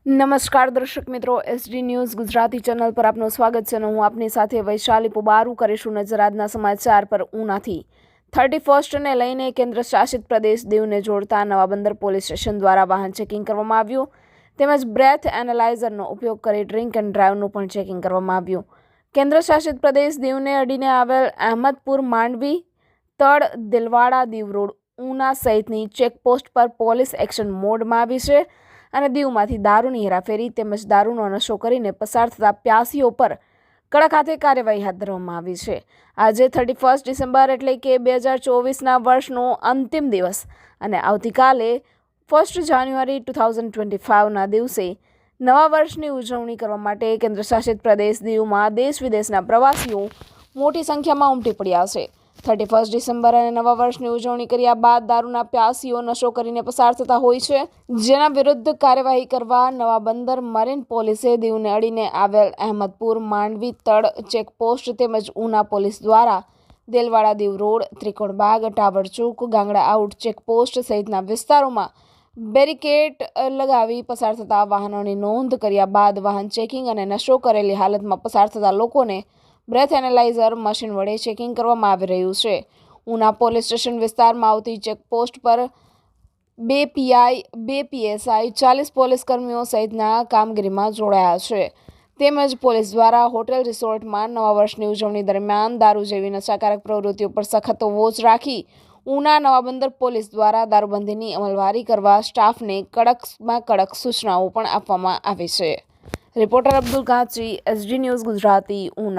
નમસ્કાર દર્શક મિત્રો, એસડી ન્યૂઝ ગુજરાતી ચેનલ પર આપનું સ્વાગત છે અને હું આપની સાથે વૈશાલી પુબારુ કરીશું નજર આજના સમાચાર પર ઉનાથી 31ને લઈને કેન્દ્ર શાસિત પ્રદેશ દીવને જોડતા નવા બંદર પોલીસ સ્ટેશન દ્વારા વાહન ચેકિંગ કરવામાં આવ્યું તેમજ બ્રેથ એનાલાઇઝરનો ઉપયોગ કરી ડ્રિંક એન્ડ ડ્રાઇવનું પણ ચેકિંગ કરવામાં આવ્યું। કેન્દ્ર શાસિત પ્રદેશ દીવને અડીને આવેલ અહેમદપુર માંડવી તળ દિલવાડા દીવ રોડ ઉના સહિતની ચેકપોસ્ટ પર પોલીસ એક્શન મોડમાં આવી છે અને દીવમાંથી દારૂની હેરાફેરી તેમજ દારૂનો નશો કરીને પસાર થતા પ્યાસીઓ પર કડક હાથે કાર્યવાહી હાથ ધરવામાં આવી છે। આજે 31 ડિસેમ્બર એટલે કે 2024ના વર્ષનો અંતિમ દિવસ અને આવતીકાલે 1 જાન્યુઆરી 2025ના દિવસે નવા વર્ષની ઉજવણી કરવા માટે કેન્દ્ર શાસિત પ્રદેશ દીવમાં દેશ વિદેશના પ્રવાસીઓ મોટી સંખ્યામાં ઉમટી પડ્યા છે। 31 ડિસેમ્બર અને નવા વર્ષની ઉજવણી કર્યા બાદ દારૂના પ્યાસીઓ નશો કરીને પસાર થતા હોય છે, જેના વિરુદ્ધ કાર્યવાહી કરવા નવા બંદર મરીન પોલીસે દીવને અડીને આવેલ અહેમદપુર માંડવી તળ ચેકપોસ્ટ તેમજ ઉના પોલીસ દ્વારા દેલવાડા દીવ રોડ, ત્રિકોણબાગ, ટાવર ચોક, ગાંગડા આઉટ ચેકપોસ્ટ સહિતના વિસ્તારોમાં બેરિકેડ લગાવી પસાર થતા વાહનોની નોંધ કર્યા બાદ વાહન ચેકિંગ અને નશો કરેલી હાલતમાં પસાર થતા લોકોને બ્રેથ એનાલાઇઝર મશીન વડે ચેકિંગ કરવામાં આવી રહ્યું છે। ઉના પોલીસ સ્ટેશન વિસ્તારમાં આવતી ચેકપોસ્ટ પર 2 પીઆઈ, 2 પીએસઆઈ, 40 પોલીસ કર્મીઓ સહિતના કામગીરીમાં જોડાયા છે તેમજ પોલીસ દ્વારા હોટેલ રિસોર્ટમાં નવા વર્ષની ઉજવણી દરમિયાન દારૂ જેવી નશાકારક પ્રવૃત્તિઓ પર સખત વોચ રાખી ઉના નવા બંદર પોલીસ દ્વારા દારૂબંધીની અમલવારી કરવા સ્ટાફને કડકમાં કડક સૂચનાઓ પણ આપવામાં આવી છે। રિપોર્ટર અબ્દુલ કાચી, એસડી ન્યૂઝ ગુજરાતી, ઉના।